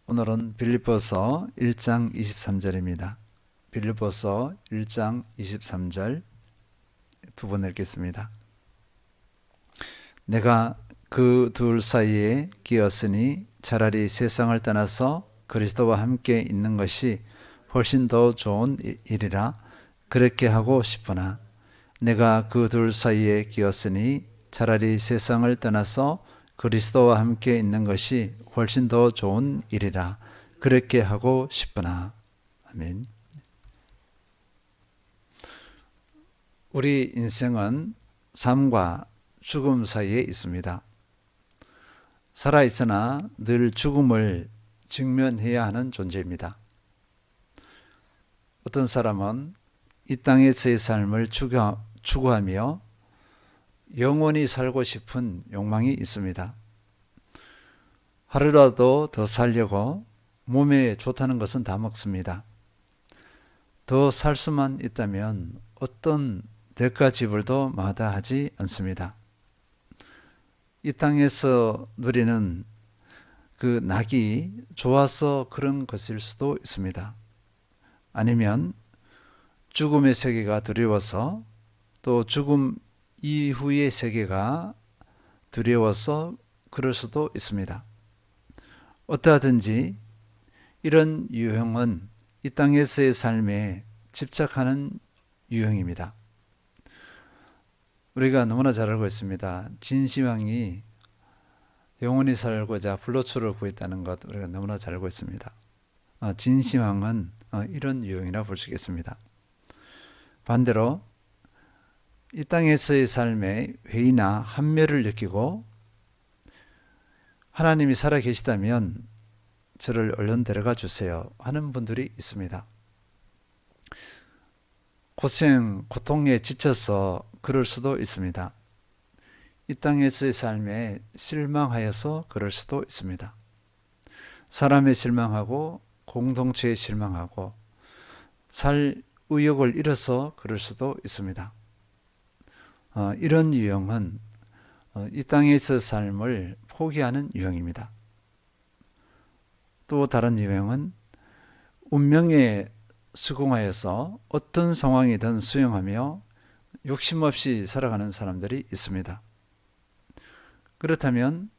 오늘은 빌립보서 1장 23절입니다. 빌립보서 1장 23절 두 번 읽겠습니다. 내가 그 둘 사이에 끼었으니 차라리 세상을 떠나서 그리스도와 함께 있는 것이 훨씬 더 좋은 일이라 그렇게 하고 싶으나 내가 그 둘 사이에 끼었으니 차라리 세상을 떠나서 그리스도와 함께 있는 것이 훨씬 더 좋은 일이라 그렇게 하고 싶으나. 아멘. 우리 인생은 삶과 죽음 사이에 있습니다. 살아있으나 늘 죽음을 직면해야 하는 존재입니다. 어떤 사람은 이 땅에서의 삶을 추구하며 영원히 살고 싶은 욕망이 있습니다. 하루라도 더 살려고 몸에 좋다는 것은 다 먹습니다. 더 살 수만 있다면 어떤 대가 지불도 마다하지 않습니다. 이 땅에서 누리는 그 낙이 좋아서 그런 것일 수도 있습니다. 아니면 죽음의 세계가 두려워서, 또 죽음 이후의 세계가 두려워서 그럴 수도 있습니다. 어떠하든지 이런 유형은 이 땅에서의 삶에 집착하는 유형입니다. 우리가 너무나 잘 알고 있습니다. 진시황이 영원히 살고자 불로초를 구했다는 것 우리가 너무나 잘 알고 있습니다. 진시황은 이런 유형이라 볼 수 있겠습니다. 반대로 이 땅에서의 삶에 회의나 한멸을 느끼고 하나님이 살아계시다면 저를 얼른 데려가 주세요 하는 분들이 있습니다. 고통에 지쳐서 그럴 수도 있습니다. 이 땅에서의 삶에 실망하여서 그럴 수도 있습니다. 사람에 실망하고 공동체에 실망하고 살 의욕을 잃어서 그럴 수도 있습니다. 이런 유형은 이 땅에서 삶을 포기하는 유형입니다. 또 다른 유형은 운명에 수긍하여서 어떤 상황이든 수용하며 욕심 없이 살아가는 사람들이 있습니다. 그렇다면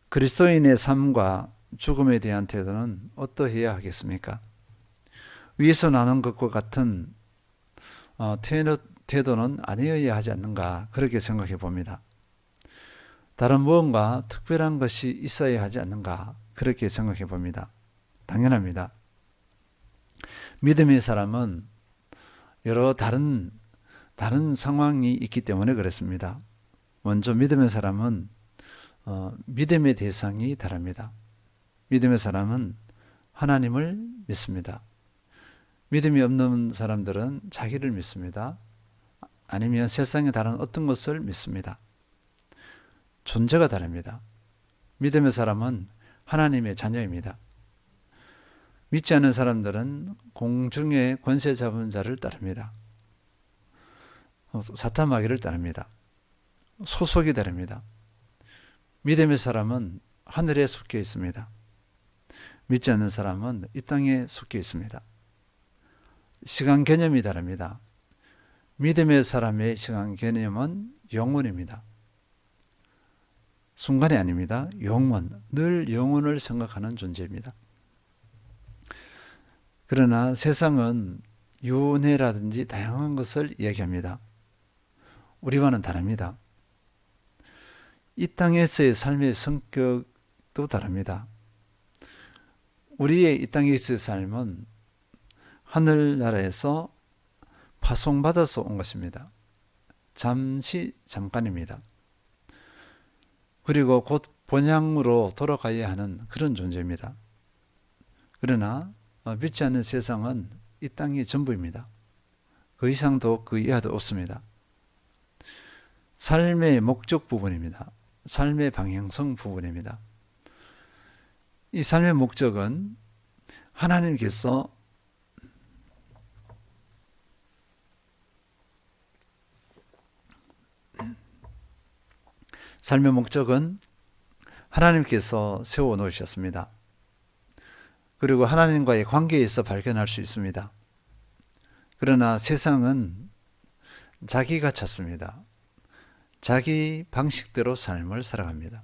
그리스도인의 삶과 죽음에 대한 태도는 어떠해야 하겠습니까? 위에서 나눈 것과 같은 태도는 아니어야 하지 않는가, 그렇게 생각해 봅니다. 다른 무언가 특별한 것이 있어야 하지 않는가, 그렇게 생각해 봅니다. 당연합니다. 믿음의 사람은 여러 다른 상황이 있기 때문에 그렇습니다. 먼저 믿음의 사람은 믿음의 대상이 다릅니다. 믿음의 사람은 하나님을 믿습니다. 믿음이 없는 사람들은 자기를 믿습니다. 아니면 세상의 다른 어떤 것을 믿습니다. 존재가 다릅니다. 믿음의 사람은 하나님의 자녀입니다. 믿지 않는 사람들은 공중의 권세 잡은 자를 따릅니다. 사탄 마귀를 따릅니다. 소속이 다릅니다. 믿음의 사람은 하늘에 속해 있습니다. 믿지 않는 사람은 이 땅에 속해 있습니다. 시간 개념이 다릅니다. 믿음의 사람의 시간 개념은 영원입니다. 순간이 아닙니다. 영원, 늘 영원을 생각하는 존재입니다. 그러나 세상은 윤회라든지 다양한 것을 이야기합니다. 우리와는 다릅니다. 이 땅에서의 삶의 성격도 다릅니다. 우리의 이 땅에서의 삶은 하늘나라에서 파송받아서 온 것입니다. 잠깐입니다. 그리고 곧 본향으로 돌아가야 하는 그런 존재입니다. 그러나 믿지 않는 세상은 이 땅이 전부입니다. 그 이상도 그 이하도 없습니다. 삶의 목적 부분입니다. 삶의 방향성 부분입니다. 이 삶의 목적은 하나님께서 세워 놓으셨습니다. 그리고 하나님과의 관계에서 발견할 수 있습니다. 그러나 세상은 자기가 찾습니다. 자기 방식대로 삶을 살아갑니다.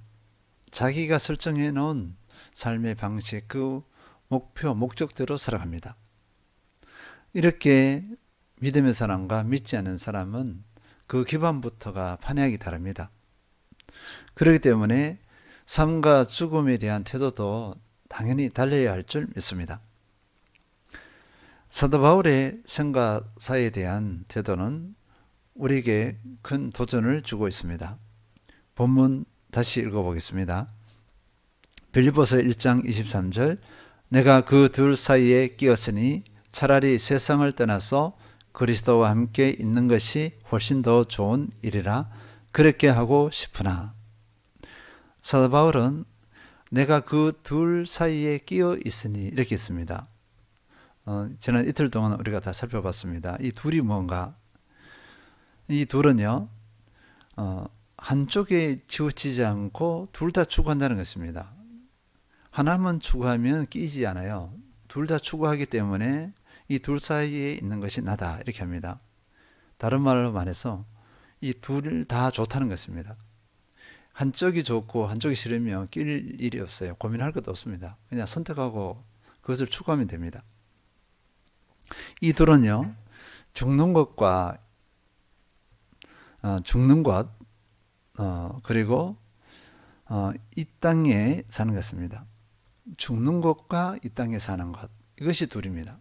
자기가 설정해 놓은 삶의 방식, 그 목표, 목적대로 살아갑니다. 이렇게 믿음의 사람과 믿지 않는 사람은 그 기반부터가 판이하기 다릅니다. 그렇기 때문에 삶과 죽음에 대한 태도도 당연히 달려야 할 줄 믿습니다. 사도 바울의 생과 사에 대한 태도는 우리에게 큰 도전을 주고 있습니다. 본문 다시 읽어보겠습니다. 빌립보서 1장 23절 내가 그 둘 사이에 끼었으니 차라리 세상을 떠나서 그리스도와 함께 있는 것이 훨씬 더 좋은 일이라 그렇게 하고 싶으나 사도 바울은 내가 그 둘 사이에 끼어 있으니 이렇게 했습니다. 지난 이틀 동안 우리가 다 살펴봤습니다. 이 둘이 뭔가? 이 둘은요, 한쪽에 치우치지 않고 둘 다 추구한다는 것입니다. 하나만 추구하면 끼지 않아요. 둘 다 추구하기 때문에 이 둘 사이에 있는 것이 나다 이렇게 합니다. 다른 말로 말해서 이 둘 다 좋다는 것입니다. 한쪽이 좋고 한쪽이 싫으면 낄 일이 없어요. 고민할 것도 없습니다. 그냥 선택하고 그것을 추구하면 됩니다. 이 둘은요, 죽는 것, 그리고 이 땅에 사는 것입니다. 죽는 것과 이 땅에 사는 것, 이것이 둘입니다.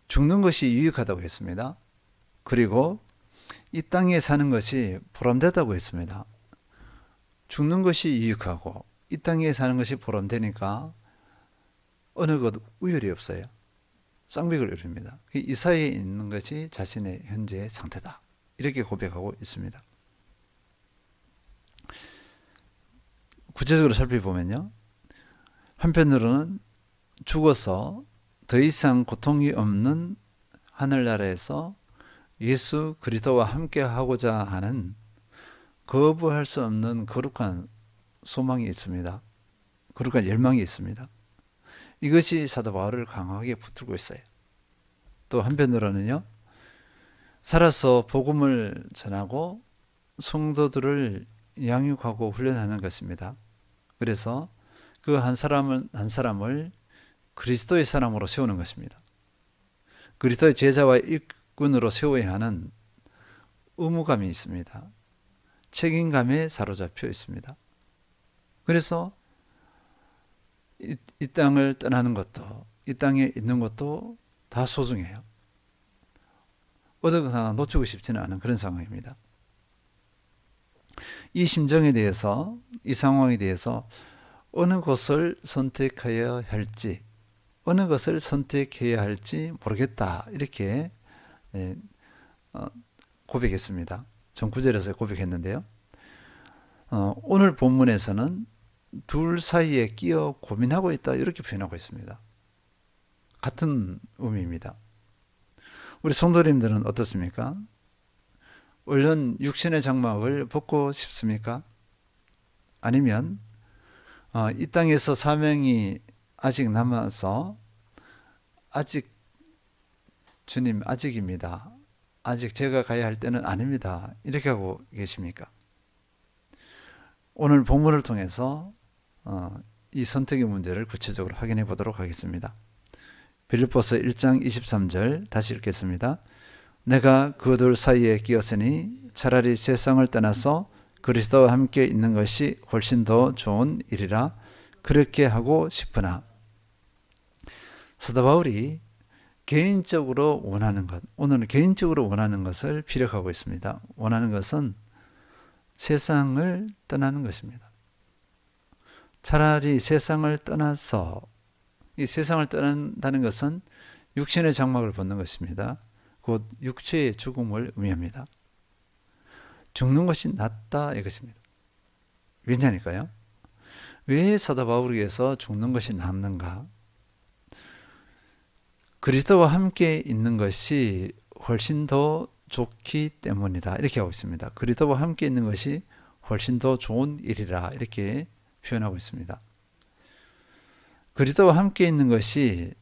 죽는 것이 유익하다고 했습니다. 그리고 이 땅에 사는 것이 보람되다고 했습니다. 죽는 것이 유익하고 이 땅에 사는 것이 보람되니까 어느 것 우열이 없어요. 쌍벽을 이룹니다. 이 사이에 있는 것이 자신의 현재의 상태다. 이렇게 고백하고 있습니다. 구체적으로 살펴보면요. 한편으로는 죽어서 더 이상 고통이 없는 하늘나라에서 예수 그리스도와 함께 하고자 하는 거부할 수 없는 거룩한 소망이 있습니다. 거룩한 열망이 있습니다. 이것이 사도 바울을 강하게 붙들고 있어요. 또 한편으로는요, 살아서 복음을 전하고 성도들을 양육하고 훈련하는 것입니다. 그래서 그 한 사람을 그리스도의 사람으로 세우는 것입니다. 그리스도의 제자와 일꾼으로 세워야 하는 의무감이 있습니다. 책임감에 사로잡혀 있습니다. 그래서 이 땅을 떠나는 것도, 이 땅에 있는 것도 다 소중해요. 어느 것 하나 놓치고 싶지는 않은 그런 상황입니다. 이 심정에 대해서, 이 상황에 대해서 어느 것을 선택해야 할지, 어느 것을 선택해야 할지 모르겠다. 이렇게 고백했습니다. 전 9절에서 고백했는데요. 오늘 본문에서는 둘 사이에 끼어 고민하고 있다. 이렇게 표현하고 있습니다. 같은 의미입니다. 우리 성도님들은 어떻습니까? 얼른 육신의 장막을 벗고 싶습니까? 아니면 이 땅에서 사명이 아직 남아서 아직 주님 아직입니다. 아직 제가 가야 할 때는 아닙니다. 이렇게 하고 계십니까? 오늘 본문을 통해서 이 선택의 문제를 구체적으로 확인해 보도록 하겠습니다. 빌립보서 1장 23절 다시 읽겠습니다. 내가 그들 사이에 끼었으니 차라리 세상을 떠나서 그리스도와 함께 있는 것이 훨씬 더 좋은 일이라 그렇게 하고 싶으나 사도 바울이 개인적으로 원하는 것, 오늘은 개인적으로 원하는 것을 피력하고 있습니다. 원하는 것은 세상을 떠나는 것입니다. 차라리 세상을 떠나서, 이 세상을 떠난다는 것은 육신의 장막을 벗는 것입니다. 곧 육체의 죽음을 의미합니다. 죽는 것이 낫다 이것입니다. 왜냐니까요? 왜 사도 바울에게서 죽는 것이 낫는가? 그리스도와 함께 있는 것이 훨씬 더 좋기 때문이다. 이렇게 하고 있습니다. 그리스도와 함께 있는 것이 훨씬 더 좋은 일이라 이렇게 표현하고 있습니다. 그리스도와 함께 있는 것이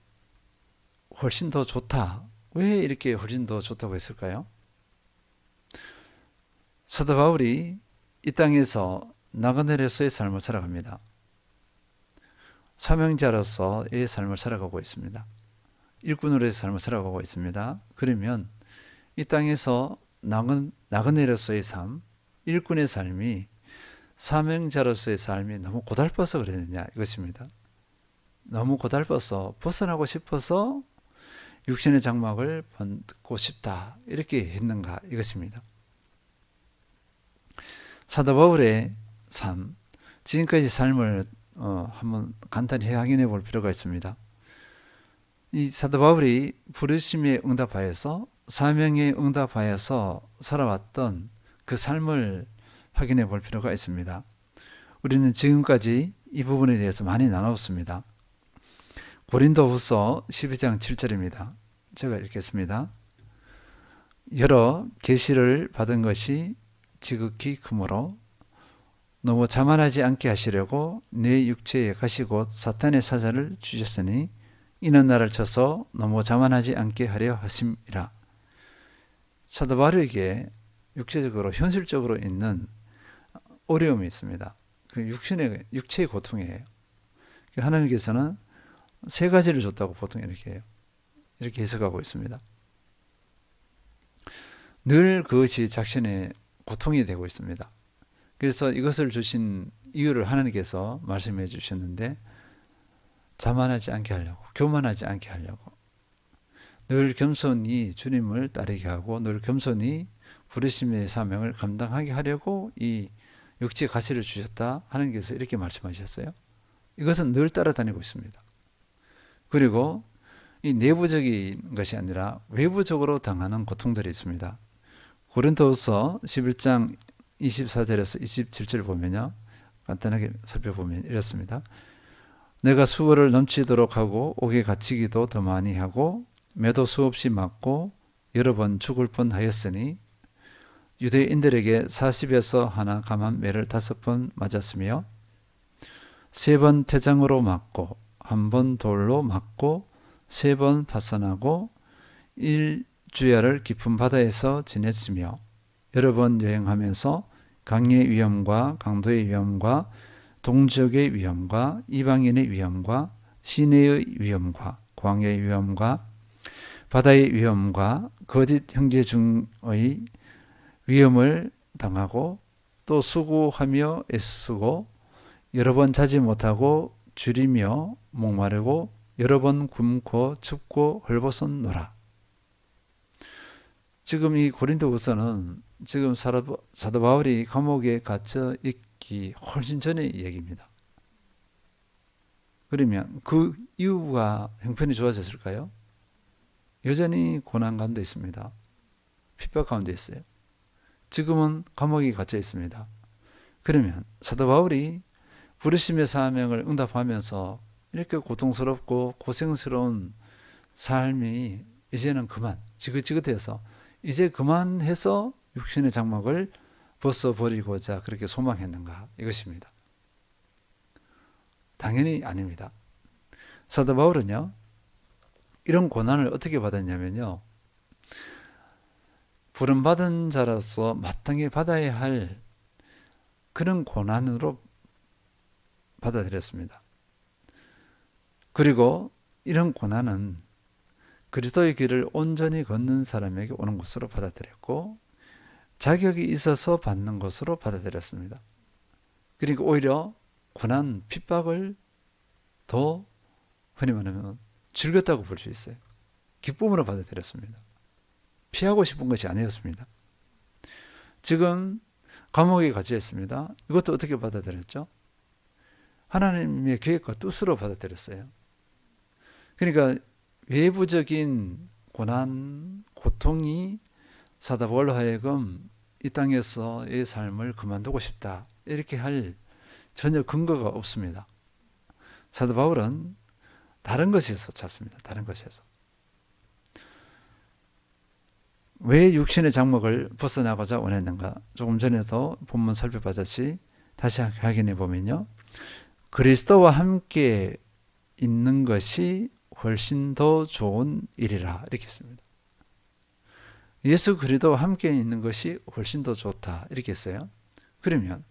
훨씬 더 좋다. 왜 이렇게 훨씬 더 좋다고 했을까요? 사도 바울이 이 땅에서 나그네로서의 삶을 살아갑니다. 사명자로서의 삶을 살아가고 있습니다. 일꾼으로의 삶을 살아가고 있습니다. 그러면 이 땅에서 나그네로서의 삶, 일꾼의 삶이 사명자로서의 삶이 너무 고달퍼서 그랬느냐 이것입니다. 너무 고달퍼서 벗어나고 싶어서 육신의 장막을 벗고 싶다 이렇게 했는가 이것입니다. 사도 바울의 삶, 지금까지 삶을 한번 간단히 확인해 볼 필요가 있습니다. 이 사도 바울이 부르심에 응답하여서 사명에 응답하여서 살아왔던 그 삶을 확인해 볼 필요가 있습니다. 우리는 지금까지 이 부분에 대해서 많이 나눴습니다. 고린도후서 12장 7절입니다. 제가 읽겠습니다. 여러 계시를 받은 것이 지극히 크므로 너무 자만하지 않게 하시려고 내 육체에 가시고 사탄의 사자를 주셨으니 이는 나를 쳐서 너무 자만하지 않게 하려 하심이라. 사도 바울에게 육체적으로 현실적으로 있는 어려움이 있습니다. 그 육체의 고통이에요. 하나님께서는 세 가지를 줬다고 보통 이렇게 해요. 이렇게 해석하고 있습니다. 늘 그것이 자신의 고통이 되고 있습니다. 그래서 이것을 주신 이유를 하나님께서 말씀해 주셨는데 자만하지 않게 하려고, 교만하지 않게 하려고 늘 겸손히 주님을 따르게 하고 늘 겸손히 부르심의 사명을 감당하게 하려고 이 육체 가시를 주셨다 하나님께서 이렇게 말씀하셨어요. 이것은 늘 따라다니고 있습니다. 그리고 이 내부적인 것이 아니라 외부적으로 당하는 고통들이 있습니다. 고린도후서 11장 24절에서 27절 보면요. 간단하게 살펴보면 이렇습니다. 내가 수고를 넘치도록 하고 옥에 갇히기도 더 많이 하고 매도 수없이 맞고 여러 번 죽을 뻔하였으니 유대인들에게 40에서 하나 감한 매를 5번 맞았으며 3번 태장으로 맞고 1번 돌로 맞고 3번 파선하고 1주야를 깊은 바다에서 지냈으며 여러 번 여행하면서 강의 위험과 강도의 위험과 동지역의 위험과 이방인의 위험과 시내의 위험과 광야의 위험과 바다의 위험과 거짓 형제 중의 위험을 당하고 또 수고하며 애쓰고 여러 번 자지 못하고 줄이며 목마르고 여러 번 굶고 춥고 헐벗었노라. 지금 이 고린도후서는 지금 사도 바울이 감옥에 갇혀 있기 훨씬 전의 얘기입니다. 그러면 그 이후가 형편이 좋아졌을까요? 여전히 고난 가운데 있습니다. 핍박 가운데 있어요. 지금은 감옥에 갇혀 있습니다. 그러면 사도 바울이 부르심의 사명을 응답하면서 이렇게 고통스럽고 고생스러운 삶이 이제는 그만 지긋지긋해서 이제 그만해서 육신의 장막을 벗어버리고자 그렇게 소망했는가 이것입니다. 당연히 아닙니다. 사도 바울은요 이런 고난을 어떻게 받았냐면요 부름받은 자로서 마땅히 받아야 할 그런 고난으로 받아들였습니다. 그리고 이런 고난은 그리스도의 길을 온전히 걷는 사람에게 오는 것으로 받아들였고 자격이 있어서 받는 것으로 받아들였습니다. 그러니까 오히려 고난, 핍박을 더 흔히 말하면 즐겼다고 볼 수 있어요. 기쁨으로 받아들였습니다. 피하고 싶은 것이 아니었습니다. 지금 감옥에 갇혀 있습니다. 이것도 어떻게 받아들였죠? 하나님의 계획과 뜻으로 받아들였어요. 그러니까 외부적인 고난, 고통이 사도 바울로 하여금 이 땅에서의 삶을 그만두고 싶다 이렇게 할 전혀 근거가 없습니다. 사도 바울은 다른 것에서 찾습니다. 다른 것에서. 왜 육신의 장막을 벗어나고자 원했는가? 조금 전에도 본문 살펴봤듯이 다시 확인해 보면요. 그리스도와 함께 있는 것이 훨씬 더 좋은 일이라 이렇게 했습니다. 예수 그리스도와 함께 있는 것이 훨씬 더 좋다 이렇게 했어요. 그러면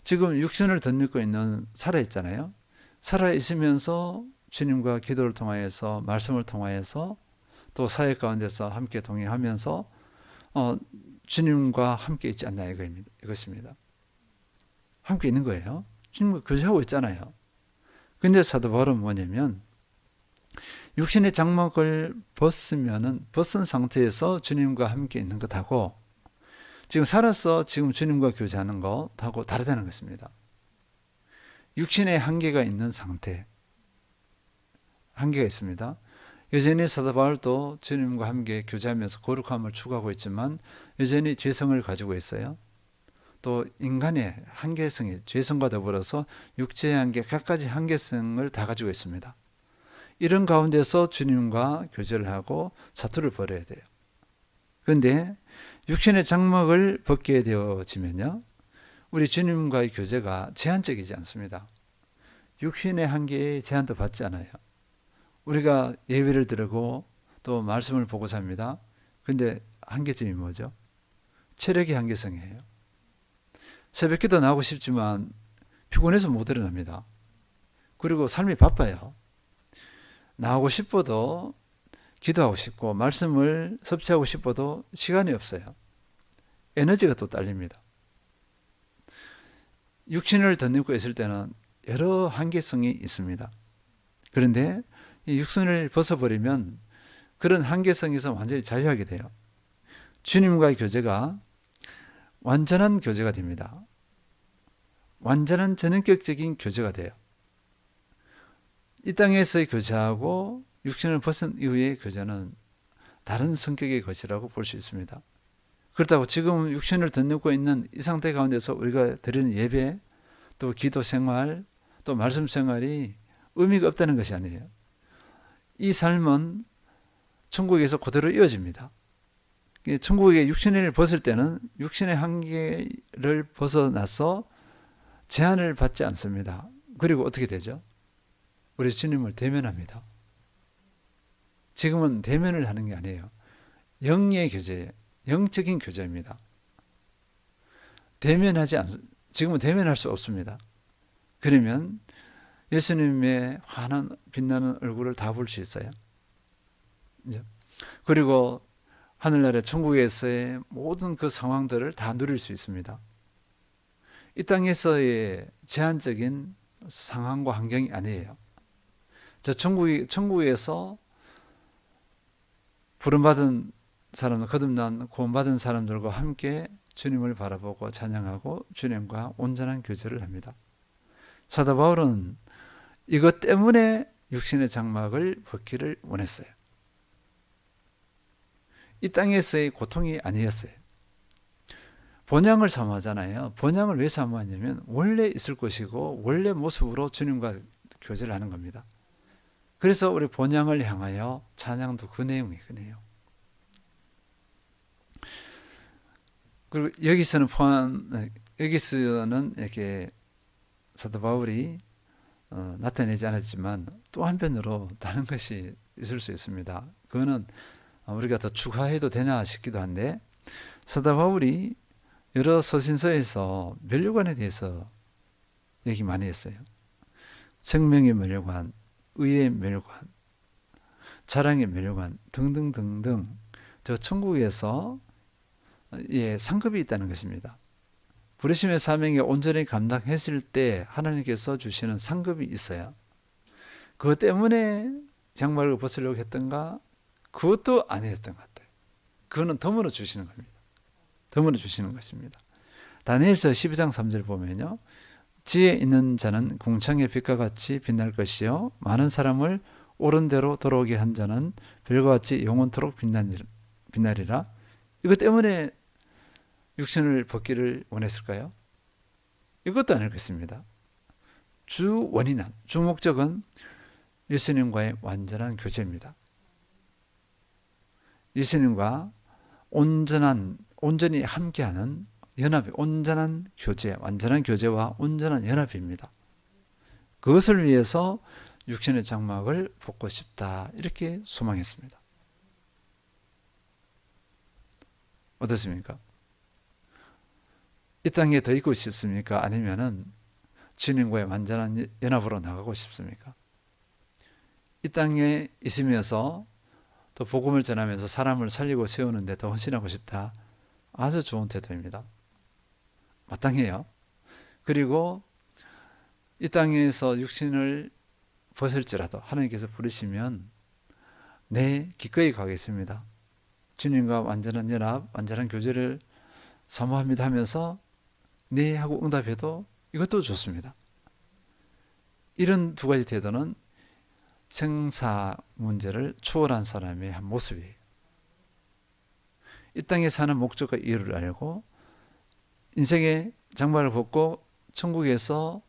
지금 육신을 덧입고 있는 살아있잖아요. 살아있으면서 주님과 기도를 통하여서 말씀을 통하여서 또 사회 가운데서 함께 동행하면서 주님과 함께 있지 않나 이것입니다. 함께 있는 거예요. 주님과 교제하고 있잖아요. 근데 사도 바울은 뭐냐면 육신의 장막을 벗은 상태에서 주님과 함께 있는 것하고 지금 살아서 지금 주님과 교제하는 것하고 다르다는 것입니다. 육신의 한계가 있는 상태, 한계가 있습니다. 여전히 사도 바울도 주님과 함께 교제하면서 거룩함을 추구하고 있지만 여전히 죄성을 가지고 있어요. 또 인간의 한계성이 죄성과 더불어서 육체의 한계, 각가지 한계성을 다 가지고 있습니다. 이런 가운데서 주님과 교제를 하고 사투를 벌여야 돼요. 그런데 육신의 장막을 벗게 되어지면요, 우리 주님과의 교제가 제한적이지 않습니다. 육신의 한계에 제한도 받지 않아요. 우리가 예배를 드리고 또 말씀을 보고 삽니다. 근데 한계점이 뭐죠? 체력의 한계성이에요. 새벽기도 나오고 싶지만 피곤해서 못 일어납니다. 그리고 삶이 바빠요. 나오고 싶어도 기도하고 싶고 말씀을 섭취하고 싶어도 시간이 없어요. 에너지가 또 딸립니다. 육신을 덧입고 있을 때는 여러 한계성이 있습니다. 그런데 이 육신을 벗어버리면 그런 한계성에서 완전히 자유하게 돼요. 주님과의 교제가 완전한 교제가 됩니다. 완전한 전인격적인 교제가 돼요. 이 땅에서의 교제하고 육신을 벗은 이후의 교제는 다른 성격의 것이라고 볼 수 있습니다. 그렇다고 지금 육신을 덧입고 있는 이 상태 가운데서 우리가 드리는 예배, 또 기도 생활, 또 말씀 생활이 의미가 없다는 것이 아니에요. 이 삶은 천국에서 그대로 이어집니다. 천국의 육신을 벗을 때는 육신의 한계를 벗어나서 제한을 받지 않습니다. 그리고 어떻게 되죠? 우리 주님을 대면합니다. 지금은 대면을 하는 게 아니에요. 영의 교제, 영적인 교제입니다. 지금은 대면할 수 없습니다. 그러면 예수님의 환한 빛나는 얼굴을 다 볼 수 있어요. 그리고 하늘나라 천국에서의 모든 그 상황들을 다 누릴 수 있습니다. 이 땅에서의 제한적인 상황과 환경이 아니에요. 천국에서 부름받은 사람, 거듭난 구원받은 사람들과 함께 주님을 바라보고 찬양하고 주님과 온전한 교제를 합니다. 사도 바울은 이것 때문에 육신의 장막을 벗기를 원했어요. 이 땅에서의 고통이 아니었어요. 본향을 사모하잖아요. 본향을 왜 사모하냐면 원래 있을 것이고 원래 모습으로 주님과 교제를 하는 겁니다. 그래서 우리 본향을 향하여 찬양도 그 내용이거든요. 그리고 여기서는 이렇게 사도 바울이 나타내지 않았지만 또 한편으로 다른 것이 있을 수 있습니다. 그거는 우리가 더 추가해도 되나 싶기도 한데, 사도 바울이 여러 서신서에서 면류관에 대해서 얘기 많이 했어요. 생명의 면류관, 의의 면류관, 자랑의 면류관 등등등등 저 천국에서 상급이 있다는 것입니다. 부르심의 사명에 온전히 감당했을 때 하나님께서 주시는 상급이 있어요. 그것 때문에 장막을 벗으려고 했던가? 그것도 아니었던 것 같아요. 그거는 덤으로 주시는 겁니다. 덤으로 주시는 것입니다. 다니엘서 12장 3절 보면요, 지혜 있는 자는 궁창의 빛과 같이 빛날 것이요 많은 사람을 옳은 대로 돌아오게 한 자는 별과 같이 영원토록 빛나리라. 이것 때문에 육신을 벗기를 원했을까요? 이것도 아닐 것입니다. 주 목적은 예수님과의 완전한 교제입니다. 예수님과 온전히 함께하는 연합이 완전한 교제와 온전한 연합입니다. 그것을 위해서 육신의 장막을 벗고 싶다. 이렇게 소망했습니다. 어떻습니까? 이 땅에 더 있고 싶습니까? 아니면은 주님과의 완전한 연합으로 나가고 싶습니까? 이 땅에 있으면서 또 복음을 전하면서 사람을 살리고 세우는 데 더 헌신하고 싶다. 아주 좋은 태도입니다. 마땅해요. 그리고 이 땅에서 육신을 벗을지라도 하나님께서 부르시면 네, 기꺼이 가겠습니다. 주님과 완전한 연합, 완전한 교제를 사모합니다 하면서 네 하고 응답해도 이것도 좋습니다. 이런 두 가지 태도는 생사 문제를 초월한 사람의 한 모습이에요. 이 땅에 사는 목적과 이유를 알고 인생의 장막을 벗고 천국에서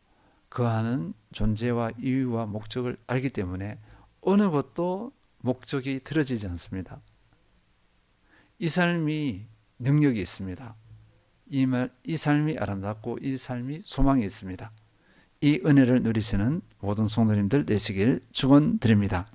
거하는 존재와 이유와 목적을 알기 때문에 어느 것도 목적이 틀어지지 않습니다. 이 삶이 능력이 있습니다. 이 삶이 아름답고 이 삶이 소망이 있습니다. 이 은혜를 누리시는 모든 성도님들 되시길 축원드립니다.